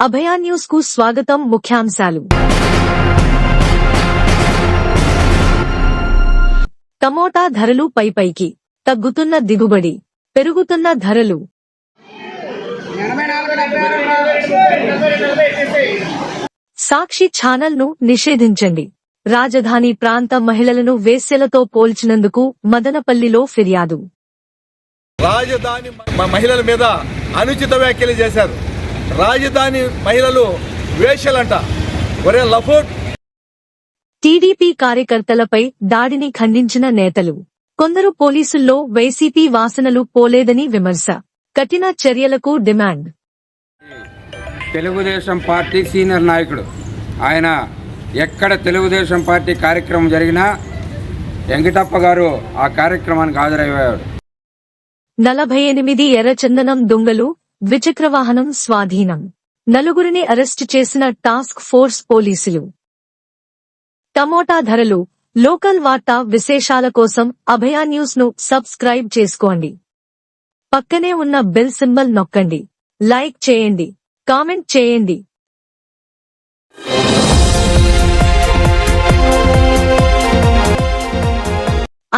అభయ news కు స్వాగతం. ముఖ్యాంశాలు. టమోటా ధరలు పైకి తగ్గుతున్న దిగుబడి, పెరుగుతున్న ధరలు. సాక్షి ఛానల్ ను నిషేధించండి. రాజధాని ప్రాంత మహిళలను వేశ్యలతో పోల్చినందుకు మదనపల్లిలో ఫిర్యాదు. రాజధాని మహిళల మీద అనుచిత వ్యాఖ్యలు చేశారు. రాజధాని మహిళలు వేశ్యలంట. ఒరే లఫోట్. టీడీపీ కార్యకర్తలపై దాడిని ఖండించిన నేతలు. కొందరు పోలీసుల్లో వైసీపీ వాసనలు పోలేదని విమర్శ. కఠిన చర్యలకు డిమాండ్. తెలుగుదేశం పార్టీ సీనియర్ నాయకుడు ఆయన ఎక్కడ తెలుగుదేశం పార్టీ కార్యక్రమం జరిగినా వెంకటప్ప గారు ఆ కార్యక్రమానికి హాజరయ్యాడు. 48 ఎర్రచందనం దొంగలు, ద్విచక్రవాహనం స్వాధీనం. నలుగురిని అరెస్టు చేసిన టాస్క్ ఫోర్స్ పోలీసులు. టమోటా ధరలు. లోకల్ వార్తా విశేషాల కోసం అభయ న్యూస్ ను సబ్స్క్రైబ్ చేసుకోండి. పక్కనే ఉన్న బెల్ సింబల్ నొక్కండి. లైక్ చేయండి, కామెంట్ చేయండి.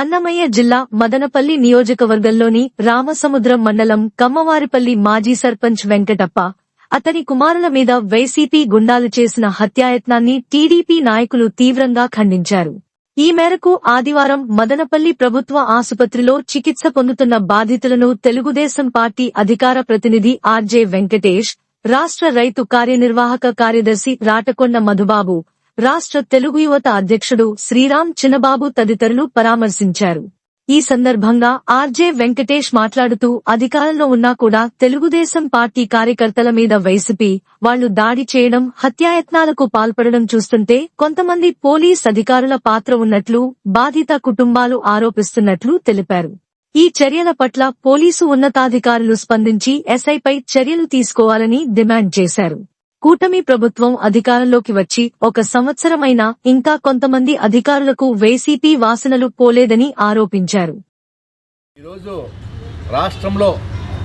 అన్నమయ్య జిల్లా మదనపల్లి నియోజకవర్గంలోని రామసముద్రం మండలం కమ్మవారిపల్లి మాజీ సర్పంచ్ వెంకటప్ప, అతని కుమారుల మీద వైసీపీ గుండాలు చేసిన హత్యాయత్నాన్ని టీడీపీ నాయకులు తీవ్రంగా ఖండించారు. ఈ మేరకు ఆదివారం మదనపల్లి ప్రభుత్వ ఆసుపత్రిలో చికిత్స పొందుతున్న బాధితులను తెలుగుదేశం పార్టీ అధికార ప్రతినిధి ఆర్జే వెంకటేష్, రాష్ట్ర రైతు కార్యనిర్వాహక కార్యదర్శి రాటకొండ మధుబాబు, రాష్ట్ర తెలుగు యువత అధ్యక్షుడు శ్రీరామ్ చిన్నబాబు తదితరులు పరామర్శించారు. ఈ సందర్భంగా ఆర్జే వెంకటేష్ మాట్లాడుతూ అధికారంలో ఉన్నా కూడా తెలుగుదేశం పార్టీ కార్యకర్తల మీద వైసీపీ వాళ్లు దాడి చేయడం, హత్యాయత్నాలకు పాల్పడడం చూస్తుంటే కొంతమంది పోలీస్ అధికారుల పాత్ర ఉన్నట్లు బాధిత కుటుంబాలు ఆరోపిస్తున్నట్లు తెలిపారు. ఈ చర్యల పట్ల పోలీసు ఉన్నతాధికారులు స్పందించి ఎస్ఐపై చర్యలు తీసుకోవాలని డిమాండ్ చేశారు. కూటమి ప్రభుత్వం అధికారంలోకి వచ్చి 1 సంవత్సరమైనా ఇంకా కొంతమంది అధికారులకు వైసీపీ వాసనలు పోలేదని ఆరోపించారు. ఈరోజు రాష్ట్రంలో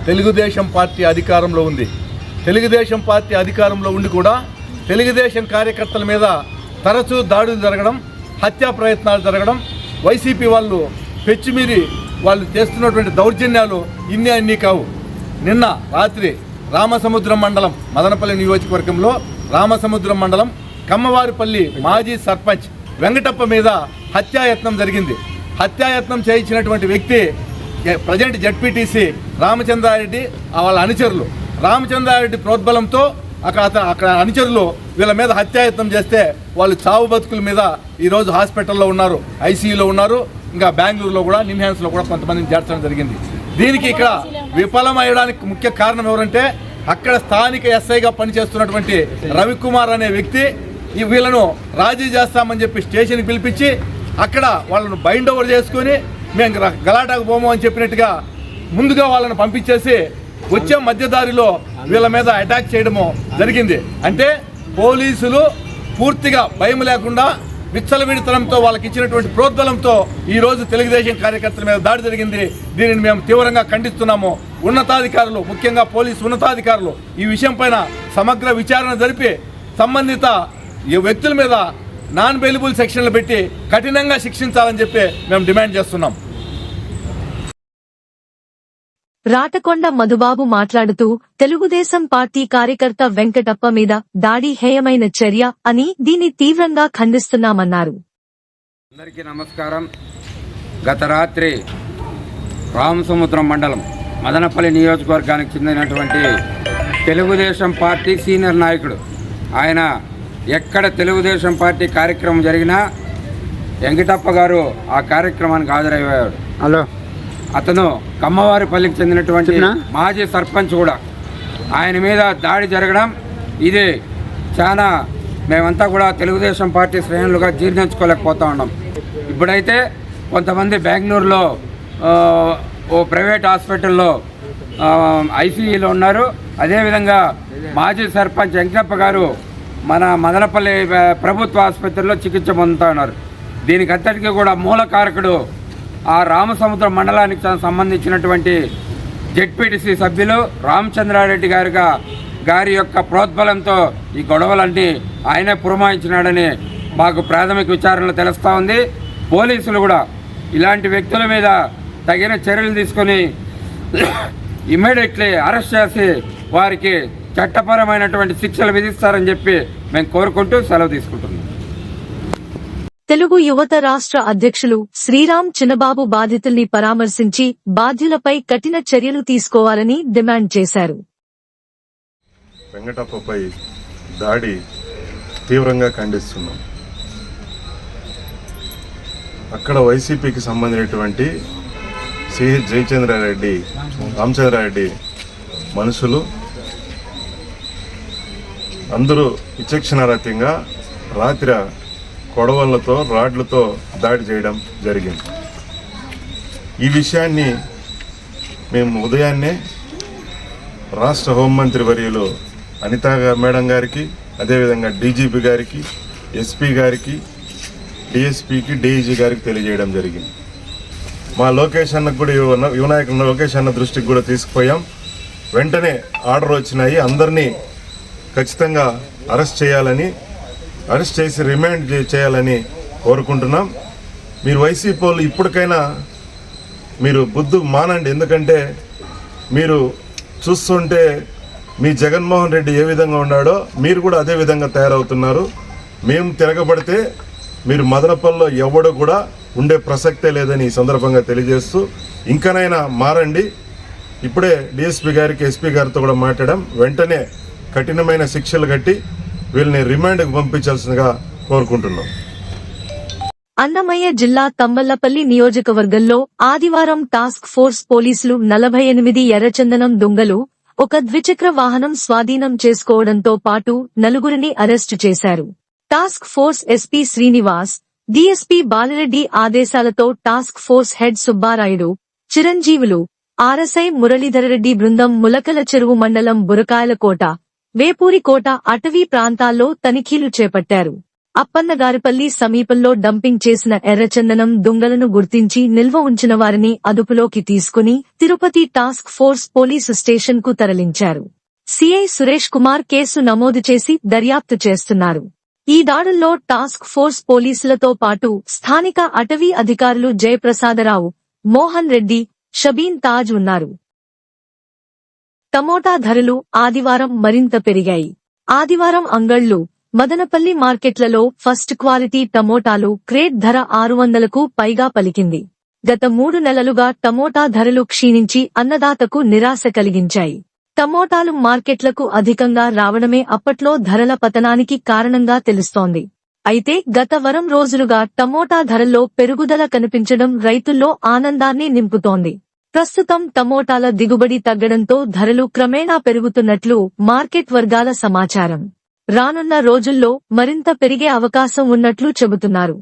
తెలుగుదేశం పార్టీ అధికారంలో ఉంది. తెలుగుదేశం పార్టీ అధికారంలో ఉండి కూడా తెలుగుదేశం కార్యకర్తల మీద తరచూ దాడులు జరగడం, హత్యా ప్రయత్నాలు జరగడం, వైసీపీ వాళ్ళు పెచ్చిమీరి వాళ్ళు చేస్తున్నటువంటి దౌర్జన్యాలు అన్నీ కావు. నిన్న రాత్రి రామసముద్రం మండలం మదనపల్లి నియోజకవర్గంలో రామసముద్రం మండలం కమ్మవారిపల్లి మాజీ సర్పంచ్ వెంకటప్ప మీద హత్యాయత్నం జరిగింది. హత్యాయత్నం చేయించినటువంటి వ్యక్తి ప్రజెంట్ జడ్పీటీసీ రామచంద్రారెడ్డి వాళ్ళ అనుచరులు. రామచంద్రారెడ్డి ప్రోద్బలంతో అక్కడ అనుచరులు వీళ్ళ మీద హత్యాయత్నం చేస్తే వాళ్ళు చావు బతుకుల మీద ఈరోజు హాస్పిటల్లో ఉన్నారు, ఐసీయూలో ఉన్నారు. ఇంకా బెంగళూరులో కూడా, నిమ్హాన్స్లో కూడా కొంతమందిని చేర్చడం జరిగింది. దీనికి ఇక్కడ విఫలమయ్యడానికి ముఖ్య కారణం ఎవరంటే అక్కడ స్థానిక ఎస్ఐగా పనిచేస్తున్నటువంటి రవికుమార్ అనే వ్యక్తి వీళ్ళను రాజీ చేస్తామని చెప్పి స్టేషన్కి పిలిపించి అక్కడ వాళ్ళను బైండ్ ఓవర్ చేసుకుని మేము గలాటాకు పోము అని చెప్పినట్టుగా ముందుగా వాళ్ళను పంపించేసి వచ్చే మధ్యదారిలో వీళ్ళ మీద అటాక్ చేయడము జరిగింది. అంటే పోలీసులు పూర్తిగా భయం లేకుండా విచ్చలవిడితనంతో వాళ్ళకి ఇచ్చినటువంటి ప్రోద్బలంతో ఈ రోజు తెలుగుదేశం కార్యకర్తల మీద దాడి జరిగింది. దీనిని మేము తీవ్రంగా ఖండిస్తున్నాము. ఉన్నతాధికారులు, ముఖ్యంగా పోలీసు ఉన్నతాధికారులు ఈ విషయం పైన సమగ్ర విచారణ జరిపి సంబంధిత వ్యక్తుల మీద నాన్ బెయిలబుల్ సెక్షన్లు పెట్టి కఠినంగా శిక్షించాలని చెప్పి మేము డిమాండ్ చేస్తున్నాం. రాటకొండ మధుబాబు మాట్లాడుతూ తెలుగుదేశం పార్టీ కార్యకర్త వెంకటప్ప మీద దాడి హేయమైన చర్య అని దీన్ని తీవ్రంగా ఖండిస్తున్నామన్నారు. అందరికీ నమస్కారం. గత రాత్రి రామసముద్రం మండలం మదనపల్లి నియోజకవర్గానికి చెందినటువంటి తెలుగుదేశం పార్టీ సీనియర్ నాయకుడు ఆయన ఎక్కడ తెలుగుదేశం పార్టీ కార్యక్రమం జరిగినా వెంకటప్ప గారు ఆ కార్యక్రమానికి హాజరయ్యాడు. అతను కమ్మవారిపల్లికి చెందినటువంటి మాజీ సర్పంచ్ కూడా. ఆయన మీద దాడి జరగడం ఇది చాలా మేమంతా కూడా తెలుగుదేశం పార్టీ శ్రేణులుగా జీర్ణించుకోలేకపోతా ఉన్నాం. ఇప్పుడైతే కొంతమంది బెంగళూరులో ఓ ప్రైవేట్ హాస్పిటల్లో ఐసీయూలో ఉన్నారు. అదేవిధంగా మాజీ సర్పంచ్ వెంకటప్ప గారు మన మదనపల్లి ప్రభుత్వ ఆసుపత్రిలో చికిత్స పొందుతూ ఉన్నారు. దీనికి అంతటికీ కూడా మూల కారకుడు ఆ రామసముద్రం మండలానికి సంబంధించినటువంటి జెడ్పీటీసీ సభ్యులు రామచంద్రారెడ్డి గారుగా గారి యొక్క ప్రోద్బలంతో ఈ గొడవలన్నీ ఆయనే పురమాయించినాడని మాకు ప్రాథమిక విచారణలో తెలుస్తూ ఉంది. పోలీసులు కూడా ఇలాంటి వ్యక్తుల మీద తగిన చర్యలు తీసుకొని ఇమ్మీడియట్లీ అరెస్ట్ చేసి వారికి చట్టపరమైనటువంటి శిక్షలు విధిస్తారని చెప్పి మేము కోరుకుంటూ సెలవు తీసుకుంటున్నాం. తెలుగు యువత రాష్ట్ర అధ్యక్షులు శ్రీరామ్ చిన్నబాబు బాధితుల్ని పరామర్శించి బాధ్యులపై కఠిన చర్యలు తీసుకోవాలని డిమాండ్ చేశారు. వెంకటప్పపై దాడి తీవ్రంగా ఖండిస్తున్నాం. అక్కడ వైసీపీకి సంబంధించినటువంటి సిహెచ్ జయచంద్రారెడ్డి, రామచంద్రారెడ్డి మనుషులు అందరూ విచక్షణారహితంగా రాత్రి కొడవళ్లతో రాడ్లతో దాడి చేయడం జరిగింది. ఈ విషయాన్ని మేము ఉదయాన్నే రాష్ట్ర హోంమంత్రి వర్యులు అనితా మేడం గారికి, అదేవిధంగా డీజీపీ గారికి, ఎస్పీ గారికి, డిఎస్పీకి, డీఐజీ గారికి తెలియజేయడం జరిగింది. మా లోకేష్ అన్నకు కూడా యువనాయకుడు లోకేష్ అన్న దృష్టికి కూడా తీసుకుపోయాం. వెంటనే ఆర్డర్ వచ్చినాయి, అందరినీ ఖచ్చితంగా అరెస్ట్ చేసి రిమాండ్ చేయాలని కోరుకుంటున్నాం. మీరు వైసీపీ వాళ్ళు ఇప్పటికైనా మీరు బుద్ధు మానండి. ఎందుకంటే మీరు చూస్తుంటే మీ జగన్మోహన్ రెడ్డి ఏ విధంగా ఉన్నాడో మీరు కూడా అదే విధంగా తయారవుతున్నారు. మేము తిరగబడితే మీరు మదనపల్లిలో ఎవడో కూడా ఉండే ప్రసక్తే లేదని ఈ సందర్భంగా తెలియజేస్తూ ఇంకనైనా మారండి. ఇప్పుడే డిఎస్పీ గారికి, ఎస్పీ గారితో కూడా మాట్లాడాం. వెంటనే కఠినమైన శిక్షలు కట్టి వీళ్ళని రిమాండ్కి పంపించాల్సిందిగా కోరుకుంటున్నాం. అన్నమయ్య జిల్లా తంబళ్లపల్లి నియోజకవర్గంలో ఆదివారం టాస్క్ ఫోర్స్ పోలీసులు 48 ఎర్రచందనం దొంగలు, ఒక ద్విచక్ర వాహనం స్వాధీనం చేసుకోవడంతో పాటు నలుగురిని అరెస్టు చేశారు. Task force SP Srinivas, DSP Balireddy ఆదేశాలతో task force head Subbarayudu, Chiranjeevulu, RSI Muralidhara Reddy బృందం ములకల చెరువు మండలం బురకాయలకోట, వేపూరికోట అటవీ ప్రాంతాల్లో తనిఖీలు చేపట్టారు. అప్పన్నగారిపల్లి సమీపంలో డంపింగ్ చేసిన ఎర్రచందనం దొంగలను గుర్తించి నిల్వ ఉంచిన వారిని అదుపులోకి తీసుకుని Tirupati task force police station కు తరలించారు. సిఐ సురేష్ కుమార్ కేసు నమోదు చేసి దర్యాప్తు చేస్తున్నారు. ఈ దాడుల్లో టాస్క్ ఫోర్స్ పోలీసులతో పాటు స్థానిక అటవీ అధికారులు జయప్రసాదరావు, మోహన్ రెడ్డి, షబీన్ తాజ్ ఉన్నారు. టమోటా ధరలు ఆదివారం మరింత పెరిగాయి. ఆదివారం అంగళ్లు, మదనపల్లి మార్కెట్లలో ఫస్ట్ క్వాలిటీ టమోటాలు క్రేట్ ధర 600కు పైగా పలికింది. గత 3 నెలలుగా టమోటా ధరలు క్షీణించి అన్నదాతకు నిరాశ కలిగించాయి. టమోటాలు మార్కెట్లకు అధికంగా రావడమే అప్పట్లో ధరల పతనానికి కారణంగా తెలుస్తోంది. అయితే గత వారం రోజులుగా టమోటా ధరల్లో పెరుగుదల కనిపించడం రైతుల్లో ఆనందాన్ని నింపుతోంది. ప్రస్తుతం టమోటాల దిగుబడి తగ్గడంతో ధరలు క్రమేణా పెరుగుతున్నట్లు మార్కెట్ వర్గాల సమాచారం. రానున్న రోజుల్లో మరింత పెరిగే అవకాశం ఉన్నట్లు చెబుతున్నారు.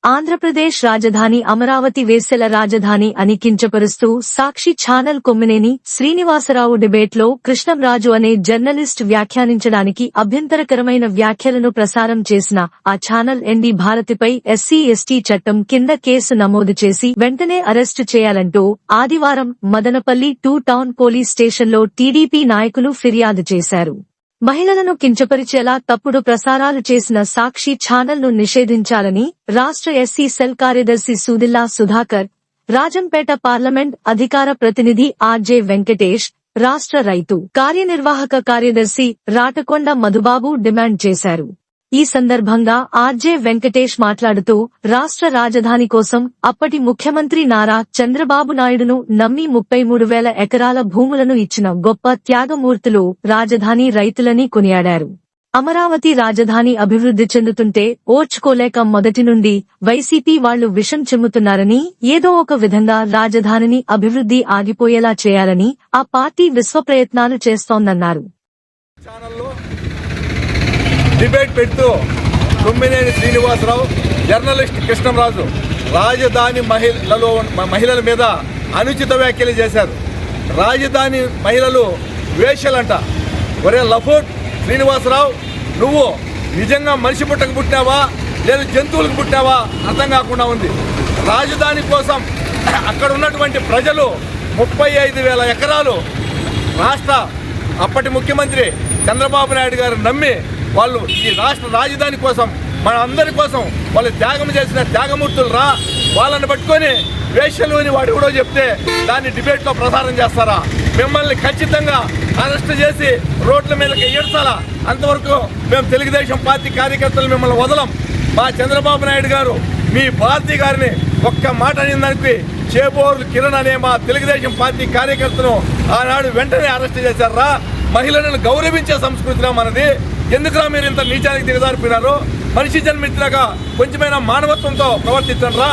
ఆంధ్రప్రదేశ్ రాజధాని అమరావతి వేశ్యల రాజధాని అని కించపరుస్తూ సాక్షి ఛానల్ కొమ్మినేని శ్రీనివాసరావు డిబేట్లో కృష్ణంరాజు అనే జర్నలిస్ట్ వ్యాఖ్యానించడానికి అభ్యంతరకరమైన వ్యాఖ్యలను ప్రసారం చేసిన ఆ ఛానల్ ఎన్డీ భారతిపై ఎస్సీ/ఎస్టీ చట్టం కింద కేసు నమోదు చేసి వెంటనే అరెస్టు చేయాలంటూ ఆదివారం మదనపల్లి 2 టౌన్ పోలీస్ స్టేషన్లో టీడీపీ నాయకులు ఫిర్యాదు చేశారు. మహిళలను కించపరిచేలా తప్పుడు ప్రసారాలు చేసిన సాక్షి ఛానల్ను నిషేధించాలని రాష్ట్ర ఎస్సీ సెల్ కార్యదర్శి సూదిల్లా సుధాకర్, రాజంపేట పార్లమెంట్ అధికార ప్రతినిధి ఆర్జే వెంకటేష్, రాష్ట్ర రైతు కార్యనిర్వాహక కార్యదర్శి రాటకొండ మధుబాబు డిమాండ్ చేశారు. ఈ సందర్భంగా ఆర్జే వెంకటేష్ మాట్లాడుతూ రాష్ట్ర రాజధాని కోసం అప్పటి ముఖ్యమంత్రి నారా చంద్రబాబు నాయుడును నమ్మి 33,000 ఎకరాల భూములను ఇచ్చిన గొప్ప త్యాగమూర్తులు రాజధాని రైతులని కొనియాడారు. అమరావతి రాజధాని అభివృద్ధి చెందుతుంటే ఓర్చుకోలేక మొదటి నుండి వైసీపీ వాళ్లు విషం చిమ్ముతున్నారని, ఏదో ఒక విధంగా రాజధానిని అభివృద్ధి ఆగిపోయేలా చేయాలని ఆ పార్టీ విశ్వప్రయత్నాలు చేస్తోందన్నారు. డిబేట్ పెడుతూ తుమ్మినేని శ్రీనివాసరావు, జర్నలిస్ట్ కృష్ణంరాజు రాజధాని మహిళల మీద అనుచిత వ్యాఖ్యలు చేశారు. రాజధాని మహిళలు వేశ్యలంట. ఒరే లఫోట్ శ్రీనివాసరావు, నువ్వు నిజంగా మనిషి పుట్టకు పుట్టావా లేదా జంతువులకు పుట్టావా అర్థం కాకుండా ఉంది. రాజధాని కోసం అక్కడ ఉన్నటువంటి ప్రజలు 35,000 ఎకరాలు రాష్ట్ర అప్పటి ముఖ్యమంత్రి చంద్రబాబు నాయుడు గారు నమ్మి వాళ్ళు ఈ రాష్ట్ర రాజధాని కోసం మన అందరి కోసం వాళ్ళు త్యాగం చేసిన త్యాగమూర్తులు రా, వాళ్ళని పట్టుకొని వేశ్యలు అని వాడు కూడా చెప్తే దాన్ని డిబేట్లో ప్రసారం చేస్తారా? మిమ్మల్ని ఖచ్చితంగా అరెస్ట్ చేసి రోడ్ల మీదకి ఏడ్చాలా? అంతవరకు మేము తెలుగుదేశం పార్టీ కార్యకర్తలు మిమ్మల్ని వదలం. మా చంద్రబాబు నాయుడు గారు మీ భారతి గారిని ఒక్క మాట అనిందానికి చేబోర్లు కిరణ్ అనే మా తెలుగుదేశం పార్టీ కార్యకర్తను ఆనాడు వెంటనే అరెస్ట్ చేశారా? మహిళలను గౌరవించే సంస్కృతిరా మనది. ఎందుకురా మీరు ఇంత నీచానికి దిగజారిపోయినారు? మనిషి జన్మించినాక కొంచెమైనా మానవత్వంతో ప్రవర్తించరా?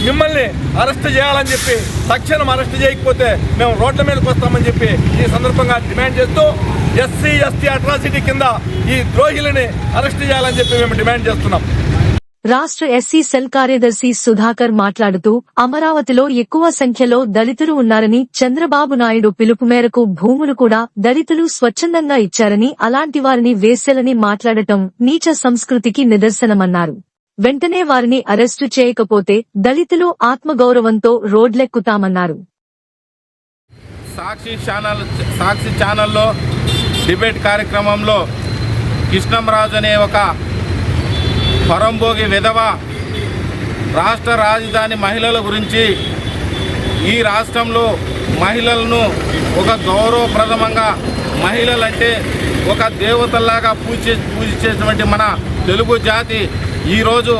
మిమ్మల్ని అరెస్ట్ చేయాలని చెప్పి తక్షణం అరెస్ట్ చేయకపోతే మేము రోడ్ల మీదకి వస్తామని చెప్పి ఈ సందర్భంగా డిమాండ్ చేస్తూ ఎస్సీ ఎస్టీ అట్రాసిటీ కింద ఈ ద్రోహిలని అరెస్ట్ చేయాలని చెప్పి మేము డిమాండ్ చేస్తున్నాం. రాష్ట్ర ఎస్సీ సెల్ కార్యదర్శి సుధాకర్ మాట్లాడుతూ అమరావతిలో ఎక్కువ సంఖ్యలో దళితులు ఉన్నారని, చంద్రబాబు నాయుడు పిలుపు మేరకు భూములు కూడా దళితులు స్వచ్ఛందంగా ఇచ్చారని, అలాంటి వారిని వేశ్యలని మాట్లాడటం నీచ సంస్కృతికి నిదర్శనమన్నారు. వెంటనే వారిని అరెస్టు చేయకపోతే దళితులు ఆత్మగౌరవంతో రోడ్లెక్కుతామన్నారు. సాక్షి ఛానల్లో డిబేట్ కార్యక్రమంలో కృష్ణంరాజు అనే ఒక పరంభోగి విధవ రాష్ట్ర రాజధాని మహిళల గురించి, ఈ రాష్ట్రంలో మహిళలను ఒక గౌరవప్రదమంగా, మహిళలంటే ఒక దేవతల్లాగా పూజించేటువంటి మన తెలుగు జాతి ఈరోజు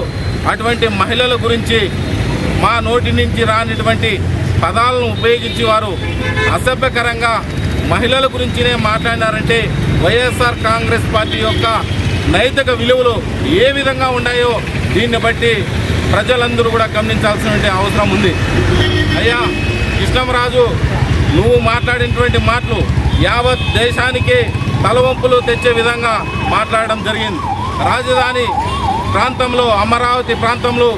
అటువంటి మహిళల గురించి మా నోటి నుంచి రానిటువంటి పదాలను ఉపయోగించి వారు అసభ్యకరంగా మహిళల గురించినే మాట్లాడినారంటే వైఎస్ఆర్ కాంగ్రెస్ పార్టీ యొక్క నైతిక విలువలు ఏ విధంగా ఉన్నాయో దీన్ని బట్టి ప్రజలందరూ కూడా గమనించాల్సిన అవసరం ఉంది. అయ్యా కృష్ణంరాజు, నువ్వు మాట్లాడినటువంటి మాటలు యావత్ దేశానికి తలవంపులు తెచ్చే విధంగా మాట్లాడడం జరిగింది. రాజధాని ప్రాంతంలో, అమరావతి ప్రాంతంలో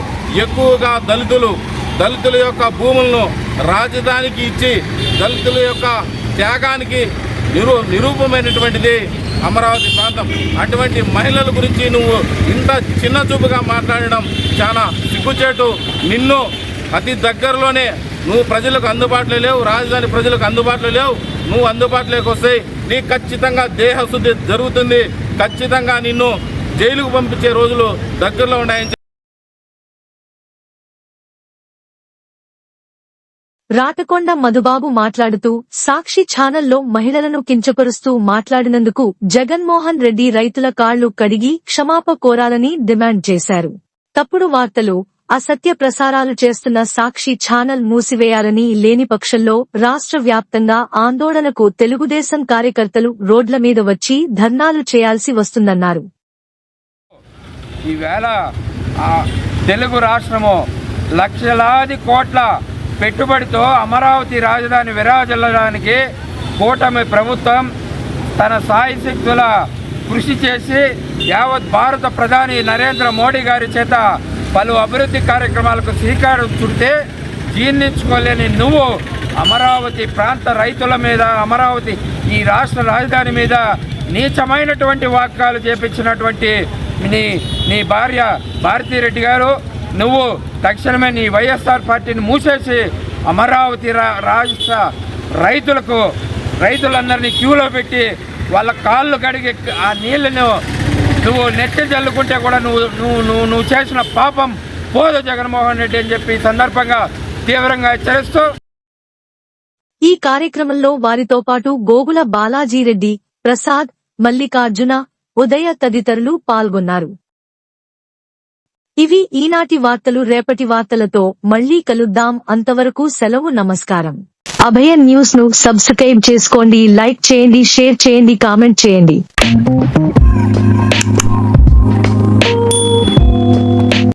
ఎక్కువగా దళితుల యొక్క భూములను రాజధానికి ఇచ్చి దళితుల యొక్క త్యాగానికి నిరూపమైనటువంటిది అమరావతి ప్రాంతం. అటువంటి మహిళల గురించి నువ్వు ఇంత చిన్న చూపుగా మాట్లాడడం చాలా సిగ్గుచేటు. నిన్ను అతి దగ్గరలోనే నువ్వు ప్రజలకు అందుబాటులో లేవు, రాజధాని ప్రజలకు అందుబాటులో లేవు. నువ్వు అందుబాటులోకి వస్తే నీకు ఖచ్చితంగా దేహశుద్ధి జరుగుతుంది. ఖచ్చితంగా నిన్ను జైలుకు పంపించే రోజులు దగ్గరలో ఉన్నాయని రాటకొండ మధుబాబు మాట్లాడుతూ సాక్షి ఛానల్లో మహిళలను కించపరుస్తూ మాట్లాడినందుకు జగన్మోహన్ రెడ్డి రైతుల కాళ్లు కడిగి క్షమాపణ కోరాలని డిమాండ్ చేశారు. తప్పుడు వార్తలు, అసత్య ప్రసారాలు చేస్తున్న సాక్షి ఛానల్ మూసివేయాలని, లేని పక్షంలో రాష్ట్ర వ్యాప్తంగా ఆందోళనకు తెలుగుదేశం కార్యకర్తలు రోడ్ల మీద వచ్చి ధర్నాలు చేయాల్సి వస్తుందన్నారు. ఈవేళ తెలుగు రాష్ట్రము లక్షలాది కోట్ల పెట్టుబడితో అమరావతి రాజధాని విరాజిల్లడానికి కూటమి ప్రభుత్వం తన సాయశక్తుల కృషి చేసి యావత్ భారత ప్రధాని నరేంద్ర మోడీ గారి చేత పలు అభివృద్ధి కార్యక్రమాలకు శ్రీకారం చుడితే జీర్ణించుకోలేని నువ్వు అమరావతి ప్రాంత రైతుల మీద, అమరావతి ఈ రాష్ట్ర రాజధాని మీద నీచమైనటువంటి వాక్యాలు చేపించినటువంటి నీ భార్య భారతీరెడ్డి గారు, నువ్వు తక్షణమే నీ వైఎస్ఆర్ పార్టీని మూసేసి అమరావతి రాష్ట్ర రైతులందరినీ క్యూలో పెట్టి వాళ్ళ కాళ్ళు కడిగి ఆ నీళ్లను నువ్వు నెట్టి జల్లుకుంటే కూడా నువ్వు చేసిన పాపం పోదు జగన్మోహన్ రెడ్డి అని చెప్పి సందర్భంగా తీవ్రంగా హెచ్చరిస్తూ ఈ కార్యక్రమంలో వారితో పాటు గోగుల బాలాజీరెడ్డి, ప్రసాద్, మల్లికార్జున, ఉదయ తదితరులు పాల్గొన్నారు. ఇవి ఈనాటి వార్తలు. రేపటి వార్తలతో మళ్లీ కలుద్దాం. అంతవరకు సెలవు. నమస్కారం. అభయ న్యూస్ ను సబ్స్క్రైబ్ చేసుకోండి, లైక్ చేయండి, షేర్ చేయండి, కామెంట్ చేయండి.